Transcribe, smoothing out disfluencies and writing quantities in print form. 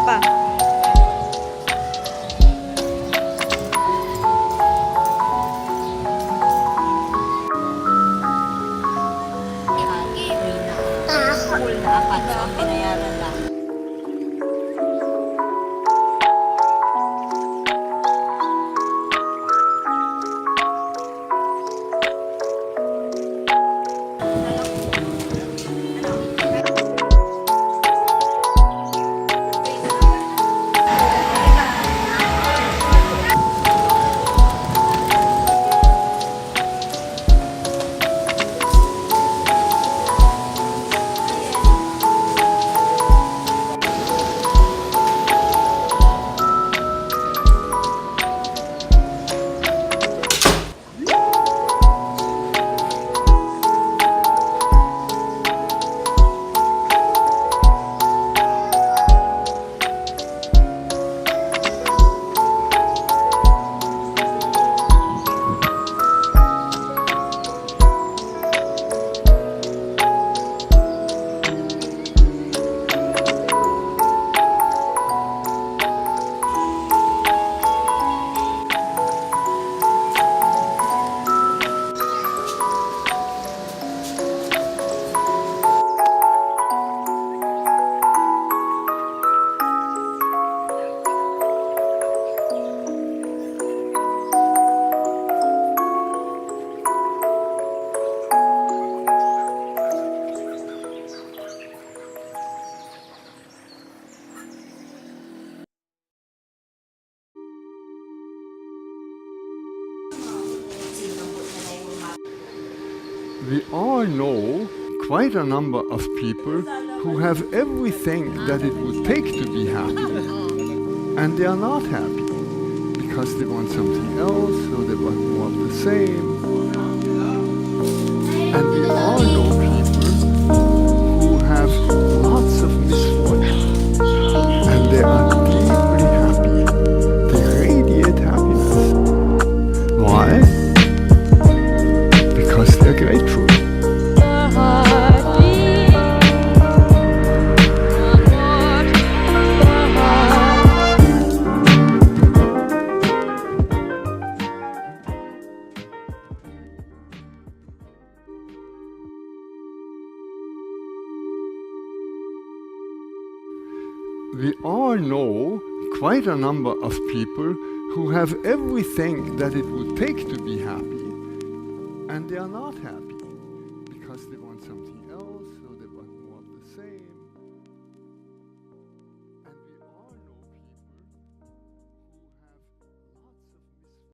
아빠. We all know quite a number of people who have everything that it would take to be happy, and they are not happy because they want something else or they want more of the same. And we all know people who have lots of misfortune and they are deeply happy. They radiate happiness. Why? Because they're grateful. We all know quite a number of people who have everything that it would take to be happy, and they are not happy because they want something